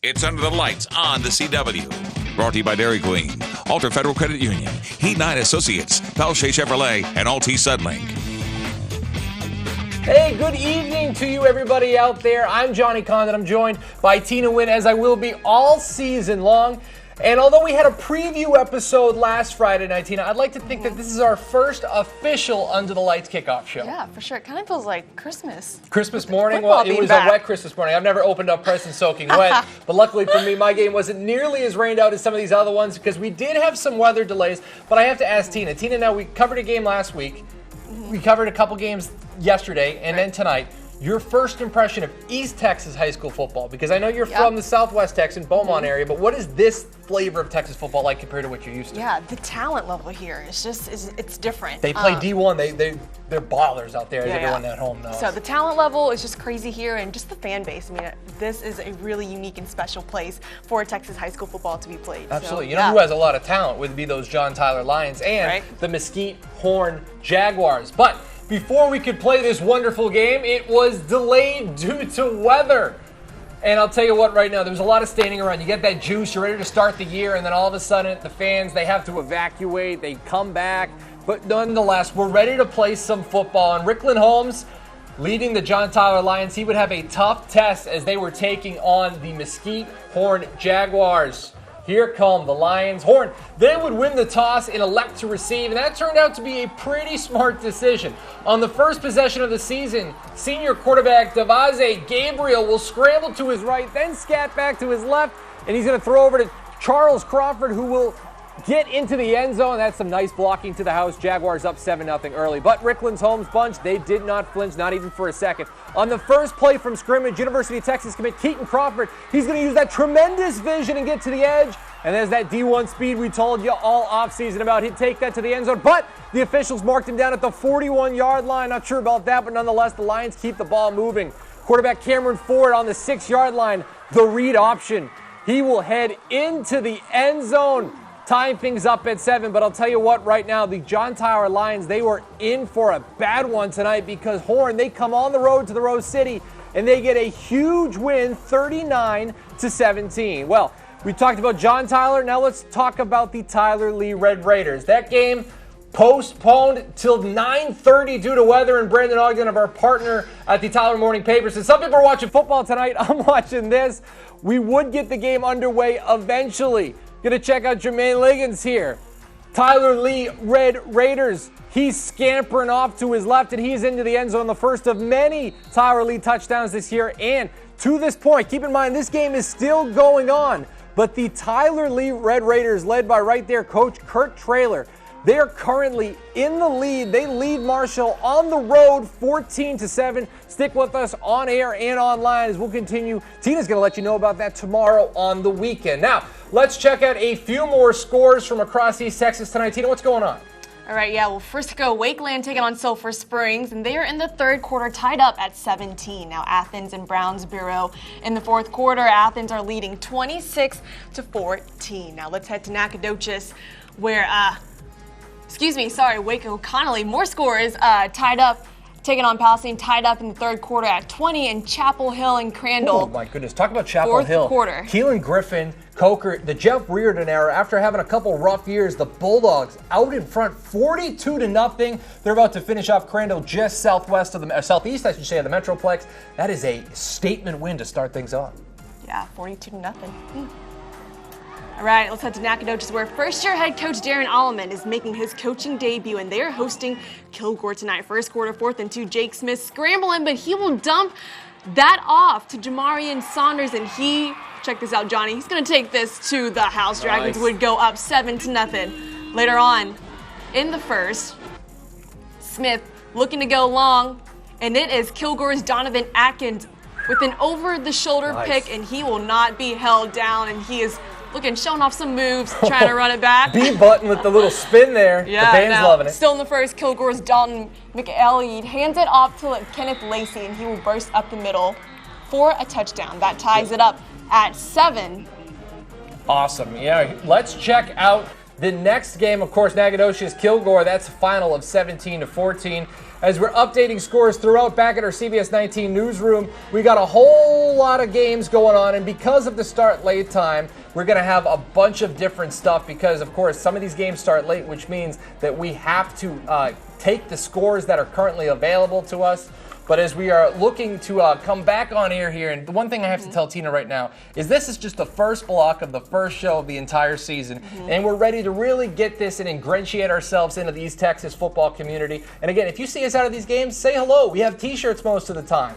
It's Under the Lights on the CW. Brought to you by Dairy Queen, Alter Federal Credit Union, Heat 9 Associates, Palshay Chevrolet, and Alti Sudlink. Hey, good evening to you everybody out there. I'm Johnny Condon. I'm joined by Tina Wynn, as I will be all season long. And although we had a preview episode last Friday night, Tina, I'd like to think that this is our first official Under the Lights kickoff show. Yeah, for sure. It kind of feels like Christmas. Christmas morning? Well, it was a wet Christmas morning. I've never opened up presents soaking wet. But luckily for me, my game wasn't nearly as rained out as some of these other ones because we did have some weather delays. But I have to ask Tina. Tina, now we covered a game last week. We covered a couple games yesterday and then tonight. Your first impression of East Texas high school football, because I know you're from the Southwest Texas, Beaumont area, but what is this flavor of Texas football like compared to what you're used to? Yeah, the talent level here is just, it's different. They play D1, they're ballers out there, as everyone at home knows. So the talent level is just crazy here, and just the fan base. I mean, this is a really unique and special place for Texas high school football to be played. Absolutely. So, you know who has a lot of talent would be those John Tyler Lions and the Mesquite Horn Jaguars. But before we could play this wonderful game, it was delayed due to weather. And I'll tell you what right now, there was a lot of standing around. You get that juice, you're ready to start the year, and then all of a sudden the fans, they have to evacuate, they come back. But nonetheless, we're ready to play some football. And Rickland Holmes, leading the John Tyler Lions, he would have a tough test as they were taking on the Mesquite Horn Jaguars. Here come the Lions. Horn, they would win the toss and elect to receive, and that turned out to be a pretty smart decision. On the first possession of the season, senior quarterback Devase Gabriel will scramble to his right, then scat back to his left, and he's going to throw over to Charles Crawford, who will get into the end zone. That's some nice blocking to the house. Jaguars up 7-0 early. But Rickland's Holmes bunch, they did not flinch, not even for a second. On the first play from scrimmage, University of Texas commit Keaton Crawford. He's going to use that tremendous vision and get to the edge. And there's that D1 speed we told you all offseason about. He'd take that to the end zone. But the officials marked him down at the 41-yard line. Not sure about that, but nonetheless, the Lions keep the ball moving. Quarterback Cameron Ford on the 6-yard line. The read option. He will head into the end zone. Tying things up at 7, but I'll tell you what, right now, the John Tyler Lions, they were in for a bad one tonight because Horn, they come on the road to the Rose City, and they get a huge win, 39-17. Well, we talked about John Tyler. Now let's talk about the Tyler Lee Red Raiders. That game postponed till 9:30 due to weather, and Brandon Ogden of our partner at the Tyler Morning Paper says some people are watching football tonight. I'm watching this. We would get the game underway eventually. Gonna check out Jermaine Liggins here. Tyler Lee Red Raiders. He's scampering off to his left, and he's into the end zone. The first of many Tyler Lee touchdowns this year. And to this point, keep in mind, this game is still going on. But the Tyler Lee Red Raiders, led by right there Coach Kurt Traylor, they are currently in the lead. They lead Marshall on the road 14-7. Stick with us on air and online as we'll continue. Tina's going to let you know about that tomorrow on the weekend. Now, let's check out a few more scores from across East Texas tonight. Tina, what's going on? All right, well, Frisco Wakeland taking on Sulphur Springs, and they are in the third quarter tied up at 17. Now, Athens and Brownsboro in the fourth quarter. Athens are leading 26-14. Now, let's head to Nacogdoches where, Waco Connolly, more scores tied up, taking on Palestine, tied up in the third quarter at 20, and Chapel Hill and Crandall. Oh, my goodness. Talk about Chapel fourth Hill. Quarter. Keelan Griffin, Coker, the Jeff Reardon era, after having a couple rough years, the Bulldogs out in front 42-0. They're about to finish off Crandall just southwest of the, southeast, I should say, of the Metroplex. That is a statement win to start things off. Yeah, 42-0. All right, let's head to Nacogdoches where first-year head coach Darren Alleman is making his coaching debut, and they are hosting Kilgore tonight. First quarter, 4th and 2, Jake Smith scrambling, but he will dump that off to Jamarian Saunders, and he, check this out, Johnny, he's going to take this to the house. Dragons would go up 7-0. Later on in the first, Smith looking to go long, and it is Kilgore's Donovan Atkins with an over-the-shoulder pick, and he will not be held down, and he is showing off some moves, trying to run it back. B-button with the little spin there. Yeah, the fans loving it. Still in the first, Kilgore's Dalton McElliott hands it off to Kenneth Lacey, and he will burst up the middle for a touchdown. That ties it up at 7. Awesome. Yeah, let's check out The next game, of course, Nacogdoches Kilgore. That's a final of 17-14. As we're updating scores throughout back at our CBS 19 newsroom, we got a whole lot of games going on, and because of the start late time, we're going to have a bunch of different stuff because, of course, some of these games start late, which means that we have to take the scores that are currently available to us. But as we are looking to come back on air here, and the one thing I have to tell Tina right now is this is just the first block of the first show of the entire season, and we're ready to really get this and ingratiate ourselves into the East Texas football community. And again, if you see us out of these games, say hello. We have T-shirts most of the time.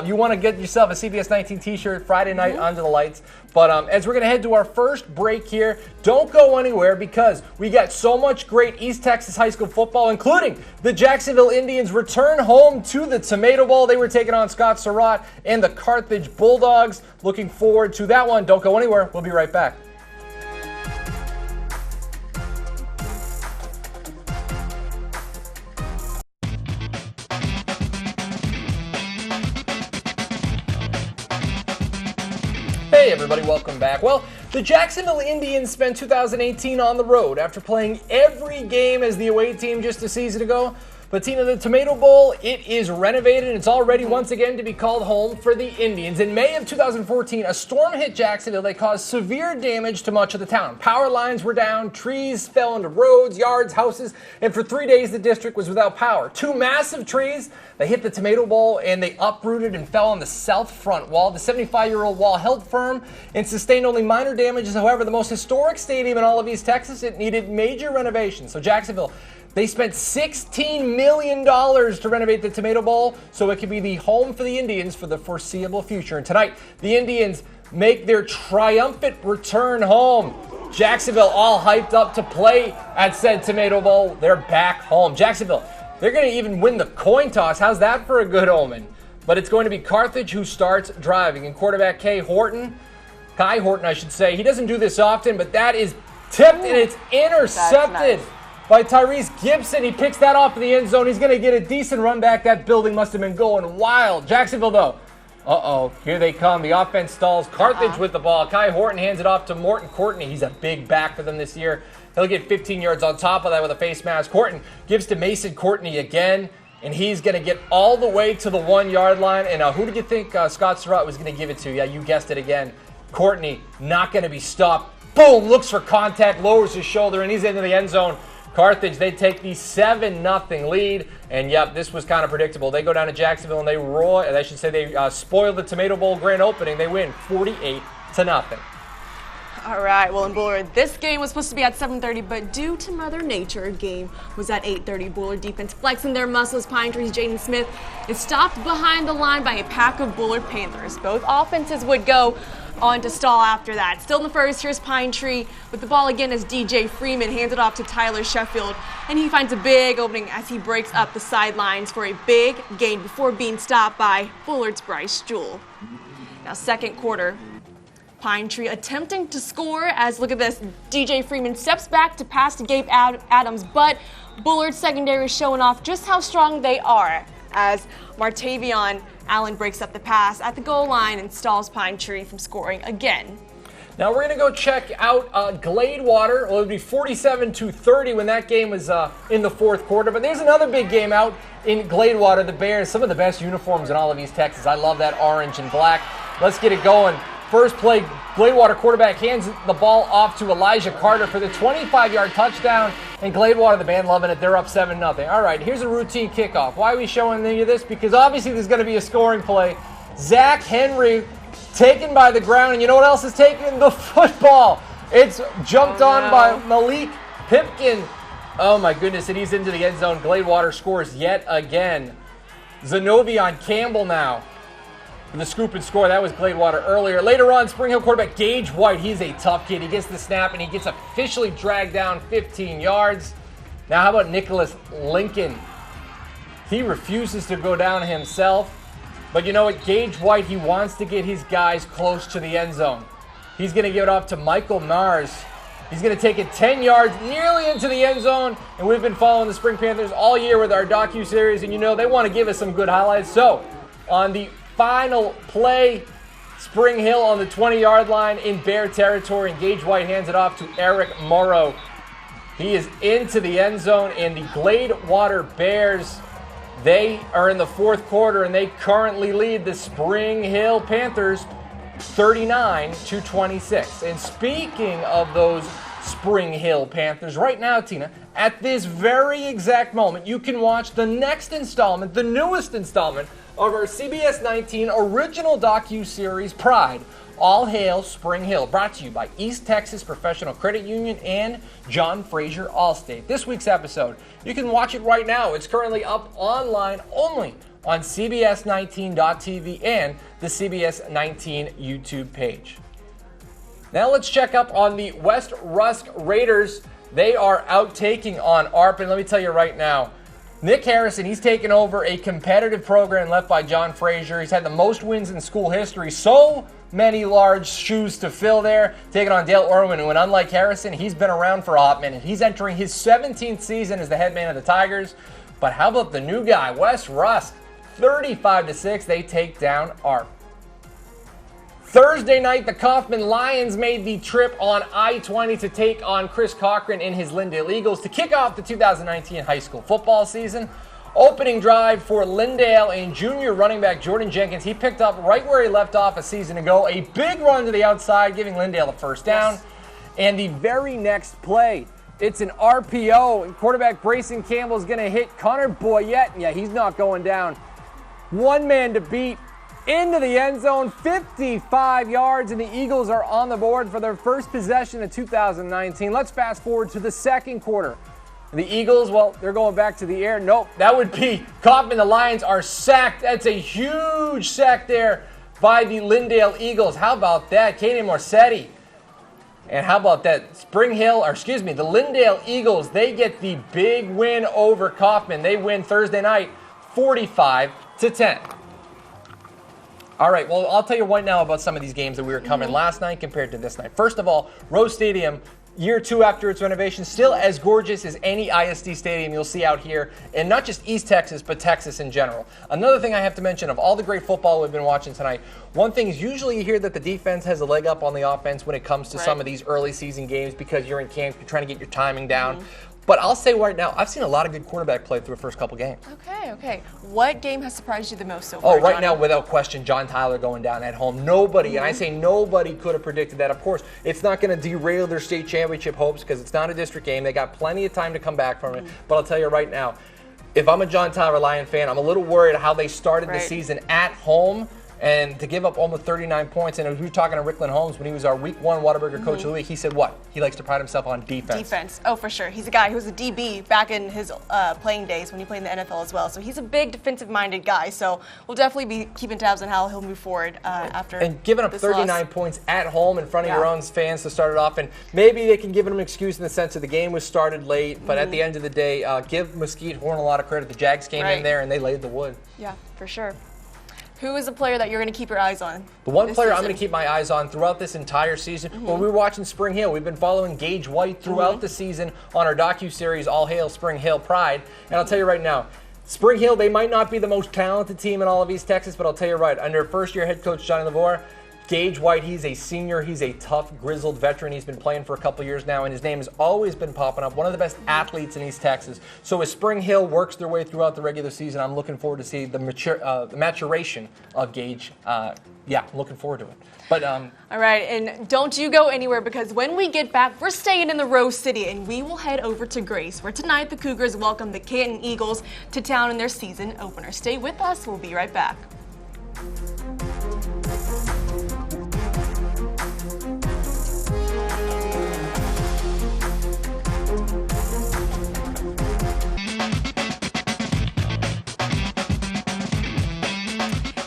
You want to get yourself a CBS 19 T-shirt Friday night under the lights. But as we're going to head to our first break here, don't go anywhere because we got so much great East Texas high school football, including the Jacksonville Indians return home to the Tomato Bowl. They were taking on Scott Surratt and the Carthage Bulldogs. Looking forward to that one. Don't go anywhere. We'll be right back. Hey everybody, welcome back. Well, the Jacksonville Indians spent 2018 on the road after playing every game as the away team just a season ago. But Tina, the Tomato Bowl, it is renovated and it's all ready once again to be called home for the Indians. In May of 2014, a storm hit Jacksonville that caused severe damage to much of the town. Power lines were down, trees fell into roads, yards, houses, and for 3 days the district was without power. Two massive trees, they hit the Tomato Bowl and they uprooted and fell on the south front wall. The 75-year-old wall held firm and sustained only minor damages. However, the most historic stadium in all of East Texas, it needed major renovations. So Jacksonville, they spent $16 million to renovate the Tomato Bowl so it could be the home for the Indians for the foreseeable future. And tonight, the Indians make their triumphant return home. Jacksonville all hyped up to play at said Tomato Bowl. They're back home. Jacksonville, they're going to even win the coin toss. How's that for a good omen? But it's going to be Carthage who starts driving. And quarterback Kai Horton, I should say, he doesn't do this often, but that is tipped and it's intercepted by Tyrese Gibson. He picks that off in the end zone. He's going to get a decent run back. That building must have been going wild. Jacksonville, though, here they come. The offense stalls. Carthage with the ball. Kai Horton hands it off to Morton Courtney. He's a big back for them this year. He'll get 15 yards on top of that with a face mask. Horton gives to Mason Courtney again, and he's going to get all the way to the 1 yard line. And who did you think Scott Surratt was going to give it to? Yeah, you guessed it again. Courtney not going to be stopped. Boom, looks for contact, lowers his shoulder, and he's into the end zone. Carthage, they take the 7-0 lead, and yep, this was kind of predictable. They go down to Jacksonville and they spoil the Tomato Bowl grand opening. They win 48-0. All right, well, in Bullard, this game was supposed to be at 7:30, but due to Mother Nature, a game was at 8:30. Bullard defense flexing their muscles. Pine Tree's Jaden Smith is stopped behind the line by a pack of Bullard Panthers. Both offenses would go on to stall after that. Still in the first, here's Pine Tree with the ball again as DJ Freeman hands it off to Tyler Sheffield, and he finds a big opening as he breaks up the sidelines for a big gain before being stopped by Bullard's Bryce Jewell. Now, second quarter, Pine Tree attempting to score as, look at this, DJ Freeman steps back to pass to Gabe Adams, but Bullard's secondary is showing off just how strong they are as Martavion Allen breaks up the pass at the goal line and stalls Pine Tree from scoring again. Now we're going to go check out Gladewater. Well, it would be 47-30 when that game was in the fourth quarter. But there's another big game out in Gladewater. The Bears, some of the best uniforms in all of East Texas. I love that orange and black. Let's get it going. First play, Gladewater quarterback hands the ball off to Elijah Carter for the 25-yard touchdown. And Gladewater, the band loving it. They're up 7-0. All right, here's a routine kickoff. Why are we showing you this? Because obviously there's going to be a scoring play. Zach Henry taken by the ground. And you know what else is taken? The football. It's jumped on by Malik Pipkin. Oh, my goodness. And he's into the end zone. Gladewater scores yet again. Zenovion Campbell now. The scoop and score, that was Gladewater earlier. Later on, Spring Hill quarterback Gage White, he's a tough kid. He gets the snap and he gets officially dragged down 15 yards. Now how about Nicholas Lincoln? He refuses to go down himself. But you know what, Gage White, he wants to get his guys close to the end zone. He's going to give it off to Michael Mars. He's going to take it 10 yards nearly into the end zone. And we've been following the Spring Panthers all year with our docu-series. And you know, they want to give us some good highlights. So on the final play, Spring Hill on the 20-yard line in Bear territory, and Gage White hands it off to Eric Morrow. He is into the end zone, and the Gladewater Bears, they are in the fourth quarter, and they currently lead the Spring Hill Panthers 39-26. And speaking of those Spring Hill Panthers, right now, Tina, at this very exact moment, you can watch the next installment, the newest installment of our CBS 19 original docu-series, Pride, All Hail Spring Hill, brought to you by East Texas Professional Credit Union and John Fraser Allstate. This week's episode, you can watch it right now. It's currently up online only on CBS19.tv and the CBS 19 YouTube page. Now let's check up on the West Rusk Raiders. They are out taking on ARP, and let me tell you right now, Nick Harrison, he's taken over a competitive program left by John Fraser. He's had the most wins in school history. So many large shoes to fill there, taking on Dale Irwin, and unlike Harrison, he's been around for a hot minute. He's entering his 17th season as the head man of the Tigers. But how about the new guy, West Rusk? 35-6, they take down ARP. Thursday night, the Kaufman Lions made the trip on I-20 to take on Chris Cochran and his Lindale Eagles to kick off the 2019 high school football season. Opening drive for Lindale and junior running back Jordan Jenkins. He picked up right where he left off a season ago. A big run to the outside, giving Lindale a first down. Yes. And the very next play, it's an RPO, and quarterback Brayson Campbell is going to hit Connor Boyette. Yeah, he's not going down. One man to beat. Into the end zone, 55 yards, and the Eagles are on the board for their first possession of 2019. Let's fast forward to the second quarter. The Eagles, well, they're going back to the air. Nope, that would be Kaufman. The Lions are sacked. That's a huge sack there by the Lindale Eagles. How about that? Kaden Morsetti. And how about that? the Lindale Eagles, they get the big win over Kaufman. They win Thursday night, 45-10. All right, well, I'll tell you right now about some of these games that we were covering last night compared to this night. First of all, Rose Stadium, year two after its renovation, still as gorgeous as any ISD stadium you'll see out here, and not just East Texas, but Texas in general. Another thing I have to mention, of all the great football we've been watching tonight, one thing is usually you hear that the defense has a leg up on the offense when it comes to some of these early season games because you're in camp, you're trying to get your timing down. But I'll say right now, I've seen a lot of good quarterback play through the first couple games. Okay. What game has surprised you the most so far, right Johnny? now, without question, John Tyler going down at home. Nobody, and I say nobody, could have predicted that. Of course, it's not going to derail their state championship hopes because it's not a district game. They got plenty of time to come back from it. But I'll tell you right now, if I'm a John Tyler Lion fan, I'm a little worried how they started the season at home. And to give up almost 39 points, and we were talking to Rickland Holmes when he was our Week 1 Whataburger Coach of the Week, he said what? He likes to pride himself on defense. Defense, oh for sure. He's a guy who was a DB back in his playing days when he played in the NFL as well. So he's a big defensive-minded guy. So we'll definitely be keeping tabs on how he'll move forward after and giving up 39 points at home in front of your own fans to start it off. And maybe they can give him an excuse in the sense of the game was started late, but at the end of the day, give Mesquite Horn a lot of credit. The Jags came in there and they laid the wood. Yeah, for sure. Who is a player that you're going to keep your eyes on? The one player I'm going to keep my eyes on throughout this entire season, when we were watching Spring Hill, we've been following Gage White throughout the season on our docu-series, All Hail Spring Hill Pride. And I'll tell you right now, Spring Hill, they might not be the most talented team in all of East Texas, but I'll tell you right, under first-year head coach Johnny Lavore, Gage White, he's a senior. He's a tough, grizzled veteran. He's been playing for a couple years now, and his name has always been popping up. One of the best athletes in East Texas. So as Spring Hill works their way throughout the regular season, I'm looking forward to see the maturation of Gage. I'm looking forward to it. But all right, and don't you go anywhere because when we get back, we're staying in the Rose City, and we will head over to Grace, where tonight the Cougars welcome the Canton Eagles to town in their season opener. Stay with us. We'll be right back.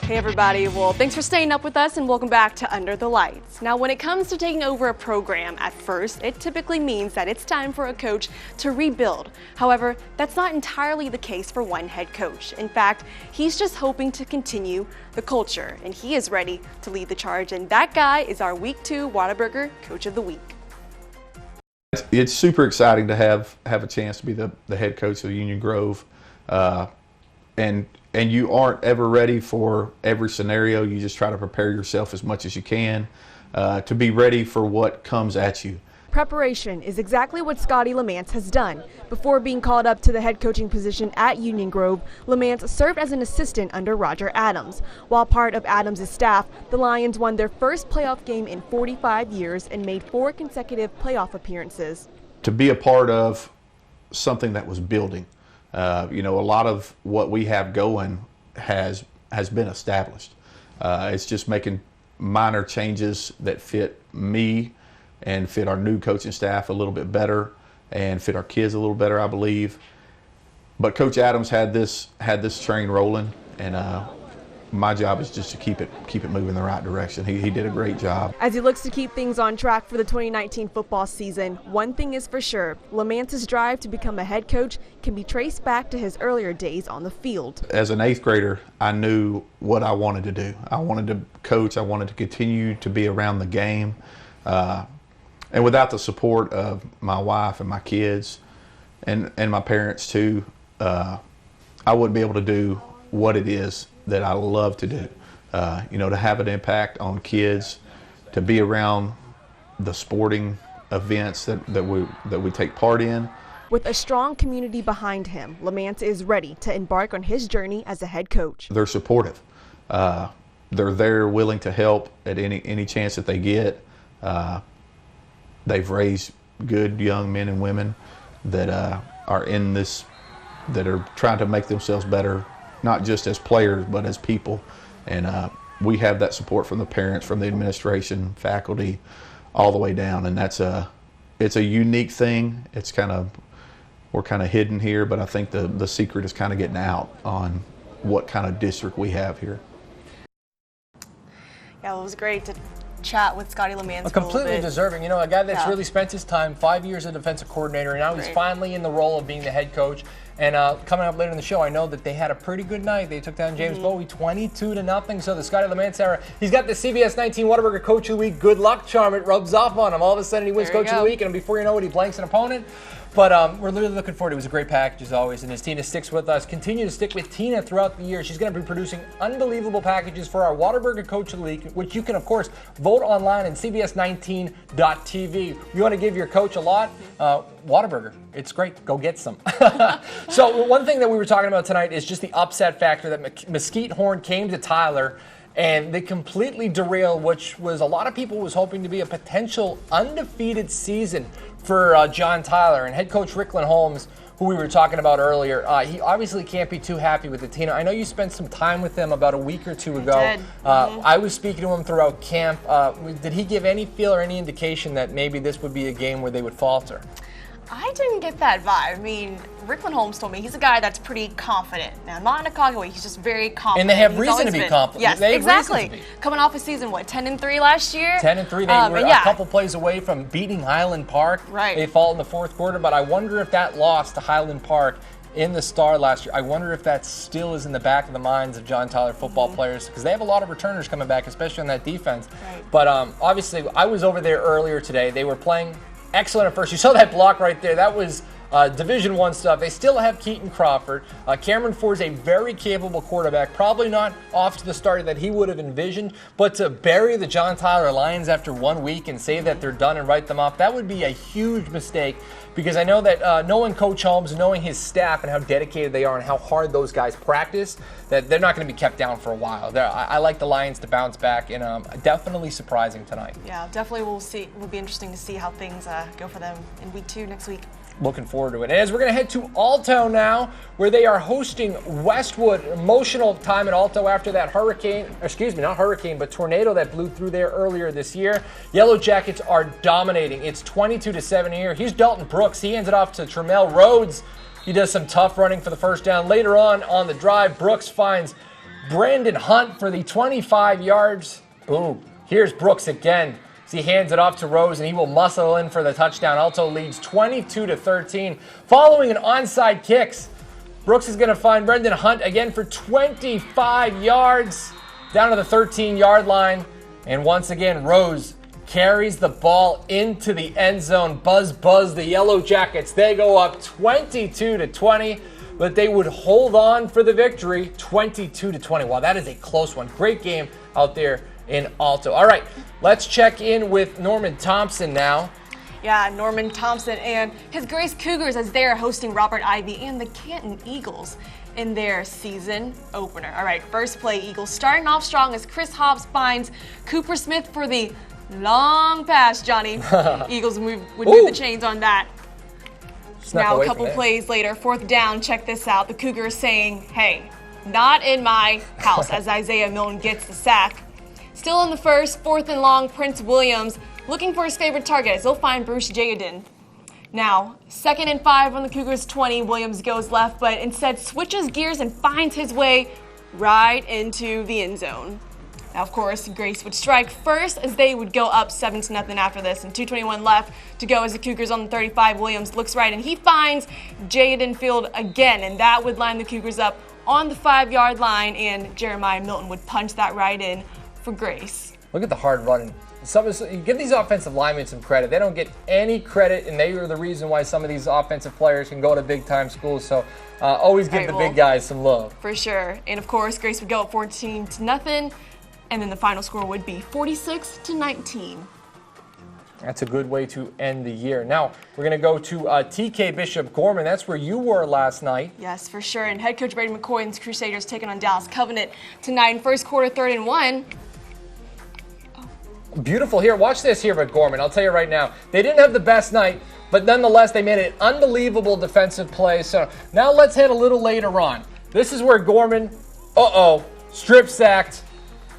Hey everybody, well thanks for staying up with us and welcome back to Under the Lights. Now when it comes to taking over a program at first, it typically means that it's time for a coach to rebuild. However, that's not entirely the case for one head coach. In fact, he's just hoping to continue the culture and he is ready to lead the charge, and that guy is our Week 2 Whataburger Coach of the Week. It's super exciting to have a chance to be the head coach of Union Grove. And you aren't ever ready for every scenario. You just try to prepare yourself as much as you can to be ready for what comes at you. Preparation is exactly what Scotty Lamance has done. Before being called up to the head coaching position at Union Grove, Lamance served as an assistant under Roger Adams. While part of Adams' staff, the Lions won their first playoff game in 45 years and made 4 consecutive playoff appearances. To be a part of something that was building, a lot of what we have going has been established. It's just making minor changes that fit me and fit our new coaching staff a little bit better and fit our kids a little better, I believe. But Coach Adams had this train rolling, and my job is just to keep it moving in the right direction. He did a great job. As he looks to keep things on track for the 2019 football season, one thing is for sure, Lamance's drive to become a head coach can be traced back to his earlier days on the field. As an 8th grader, I knew what I wanted to do. I wanted to coach. I wanted to continue to be around the game. And without the support of my wife and my kids and my parents too, I wouldn't be able to do what it is that I love to do. To have an impact on kids, to be around the sporting events that we take part in. With a strong community behind him, Lamance is ready to embark on his journey as a head coach. They're supportive. They're there, willing to help at any chance that they get. They've raised good young men and women that are in this, that are trying to make themselves better, not just as players, but as people. And we have that support from the parents, from the administration, faculty, all the way down. And it's a unique thing. We're kind of hidden here, but I think the secret is kind of getting out on what kind of district we have here. Yeah, well, it was great to chat with Scotty Lamance. Completely deserving. A guy that's really spent his time, 5 years as a defensive coordinator, and now he's finally in the role of being the head coach. And coming up later in the show, I know that they had a pretty good night. They took down James Bowie 22-0. So the Scotty Lamance era, he's got the CBS 19 Whataburger Coach of the Week good luck charm. It rubs off on him. All of a sudden he wins Coach of the Week, and before you know it, he blanks an opponent. But we're really looking forward to it. It was a great package as always. And as Tina sticks with us, continue to stick with Tina throughout the year. She's going to be producing unbelievable packages for our Whataburger Coach of the Week, which you can, of course, vote online at cbs19.tv. You want to give your coach a lot? Whataburger. It's great. Go get some. So one thing that we were talking about tonight is just the upset factor that Mesquite Horn came to Tyler and they completely derailed, which was a lot of people was hoping to be a potential undefeated season for John Tyler. And head coach Rick Lindholm, who we were talking about earlier, he obviously can't be too happy with it. Tina, I know you spent some time with him about a week or two ago. I did. I was speaking to him throughout camp. Did he give any feel or any indication that maybe this would be a game where they would falter? I didn't get that vibe. I mean, Rick Lindholm told me he's a guy that's pretty confident. Now, not in a cocky way. He's just very confident. And they have reason to be confident. Yes, they have exactly. reason to be. Coming off a season, 10-3 last year? 10-3. They were a couple plays away from beating Highland Park. Right. They fall in the fourth quarter, but I wonder if that loss to Highland Park in the Star last year, I wonder if that still is in the back of the minds of John Tyler football players, because they have a lot of returners coming back, especially on that defense. Right. But obviously, I was over there earlier today. They were playing excellent at first. You saw that block right there. That was Division I stuff. They still have Keaton Crawford. Cameron Ford's a very capable quarterback, probably not off to the start that he would have envisioned, but to bury the John Tyler Lions after 1 week and say that they're done and write them off, that would be a huge mistake, because I know that knowing Coach Holmes, knowing his staff and how dedicated they are and how hard those guys practice, that they're not going to be kept down for a while. I like the Lions to bounce back, and definitely surprising tonight. Yeah, definitely we'll see. It will be interesting to see how things go for them in week 2 next week. Looking forward to it. And as we're going to head to Alto now, where they are hosting Westwood. Emotional time at Alto after that tornado that blew through there earlier this year. Yellow Jackets are dominating. It's 22-7 here. Here's Dalton Brooks. He hands it off to Tramel Rhodes. He does some tough running for the first down. Later on the drive, Brooks finds Brandon Hunt for the 25 yards. Boom. Here's Brooks again. He hands it off to Rose, and he will muscle in for the touchdown. Alto leads 22-13. Following an onside kicks, Brooks is going to find Brendan Hunt again for 25 yards down to the 13-yard line. And once again, Rose carries the ball into the end zone. Buzz, the Yellow Jackets. They go up 22-20, but they would hold on for the victory, 22-20. Wow, that is a close one. Great game out there in Alto. All right, let's check in with Norman Thompson now. Yeah, Norman Thompson and his Grace Cougars as they're hosting Robert Ivy and the Canton Eagles in their season opener. All right, first play, Eagles starting off strong as Chris Hobbs finds Cooper Smith for the long pass, Johnny. Eagles would move the chains on that. Now a couple plays later, 4th down, check this out. The Cougars saying, hey, not in my house, as Isaiah Milton gets the sack. Still in the first, 4th and long, Prince Williams looking for his favorite target as they'll find Bruce Jayden. Now, 2nd and 5 on the Cougars 20, Williams goes left, but instead switches gears and finds his way right into the end zone. Now, of course, Grace would strike first as they would go up 7-0 after this, and 2:21 left to go as the Cougars on the 35. Williams looks right, and he finds Jayden Field again, and that would line the Cougars up on the 5-yard line, and Jeremiah Milton would punch that right in for Grace. Look at the hard running. You give these offensive linemen some credit. They don't get any credit, and they are the reason why some of these offensive players can go to big-time schools. So always give the big guys some love. For sure. And, of course, Grace would go up 14-0. And then the final score would be 46-19. That's a good way to end the year. Now, we're going to go to TK Bishop Gorman. That's where you were last night. Yes, for sure. And head coach Brady McCoy and his Crusaders taking on Dallas Covenant tonight in first quarter, 3rd and 1. Beautiful here. Watch this here, but Gorman. I'll tell you right now. They didn't have the best night, but nonetheless, they made an unbelievable defensive play. So now let's hit a little later on. This is where Gorman, strip sacked.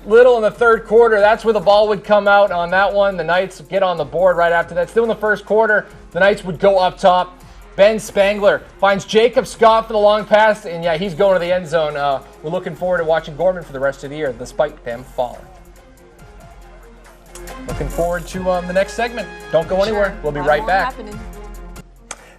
Little in the 3rd quarter, that's where the ball would come out on that one. The Knights get on the board right after that. Still in the 1st quarter, the Knights would go up top. Ben Spangler finds Jacob Scott for the long pass, and yeah, he's going to the end zone. We're looking forward to watching Gorman for the rest of the year, despite them falling. Looking forward to the next segment. Don't go anywhere. We'll be right back.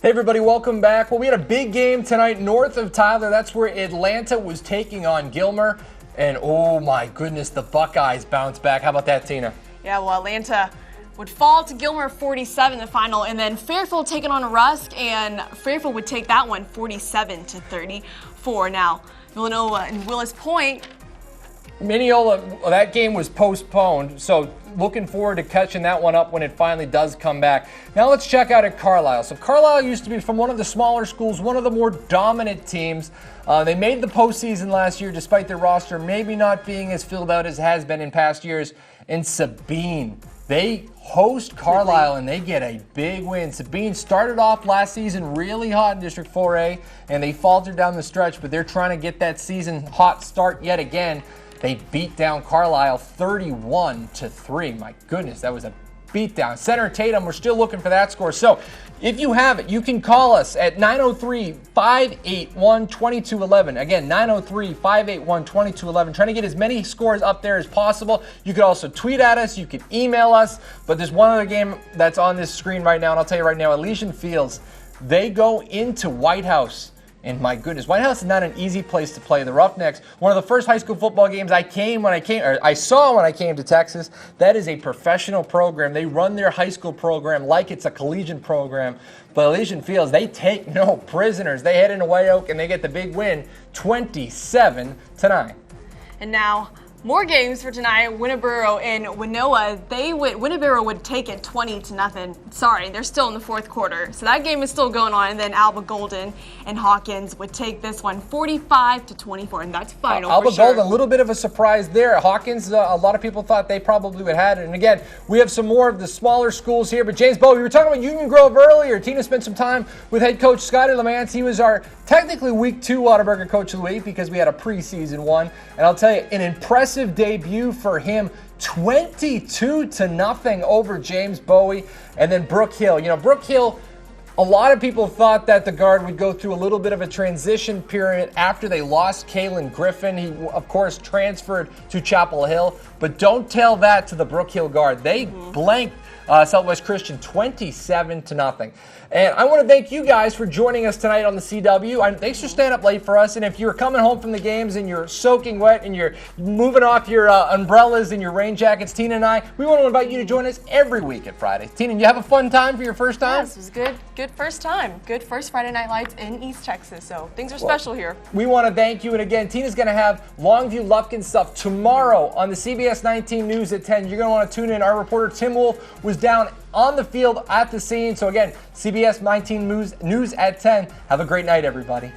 Hey everybody, welcome back. Well, we had a big game tonight north of Tyler. That's where Atlanta was taking on Gilmer. And oh my goodness, the Buckeyes bounced back. How about that, Tina? Yeah, well, Atlanta would fall to Gilmer 47 in the final, and then Fairfield taking on Rusk, and Fairfield would take that one 47-34. Now, Villanova and Willis Point. Mineola, that game was postponed, so looking forward to catching that one up when it finally does come back. Now let's check out at Carlisle. So Carlisle used to be from one of the smaller schools, one of the more dominant teams. They made the postseason last year despite their roster maybe not being as filled out as it has been in past years. And Sabine, they host Carlisle and they get a big win. Sabine started off last season really hot in District 4A, and they faltered down the stretch, but they're trying to get that season hot start yet again. They beat down Carlisle 31-3. My goodness, that was a beatdown. Center Tatum, we're still looking for that score. So if you have it, you can call us at 903-581-2211. Again, 903-581-2211. Trying to get as many scores up there as possible. You could also tweet at us. You could email us. But there's one other game that's on this screen right now, and I'll tell you right now, Elysian Fields, they go into White House. And my goodness, White House is not an easy place to play. The Roughnecks, one of the first high school football games I saw when I came to Texas. That is a professional program. They run their high school program like it's a collegiate program. But Elysian Fields, they take no prisoners. They head into White Oak and they get the big win, 27-9. And now, more games for tonight. Winterboro and Winona. Winterboro would take it 20-0. Sorry, they're still in the 4th quarter. So that game is still going on. And then Alba Golden and Hawkins would take this one 45-24. And that's final. Alba for sure. Golden, a little bit of a surprise there. Hawkins, a lot of people thought they probably would have had it. And again, we have some more of the smaller schools here. But James Bowie, we were talking about Union Grove earlier. Tina spent some time with head coach Scotty Lamance. He was our technically week 2 Whataburger Coach of the Week because we had a preseason one. And I'll tell you, an impressive debut for him, 22-0 over James Bowie. And then Brooke Hill. You know, Brooke Hill, a lot of people thought that the guard would go through a little bit of a transition period after they lost Kalen Griffin. He, of course, transferred to Chapel Hill. But don't tell that to the Brooke Hill guard. They blanked Southwest Christian 27-0. And I want to thank you guys for joining us tonight on the CW. Thanks for staying up late for us. And if you're coming home from the games and you're soaking wet and you're moving off your umbrellas and your rain jackets, Tina and I, we want to invite you to join us every week at Friday. Tina, you have a fun time for your first time? Yes, it was good. Good first time. Good first Friday Night Lights in East Texas. So things are special here. We want to thank you. And again, Tina's going to have Longview Lufkin stuff tomorrow on the CBS 19 News at 10. You're going to want to tune in. Our reporter Tim Wolf was was down on the field at the scene. So again, CBS 19 News at 10. Have a great night, everybody.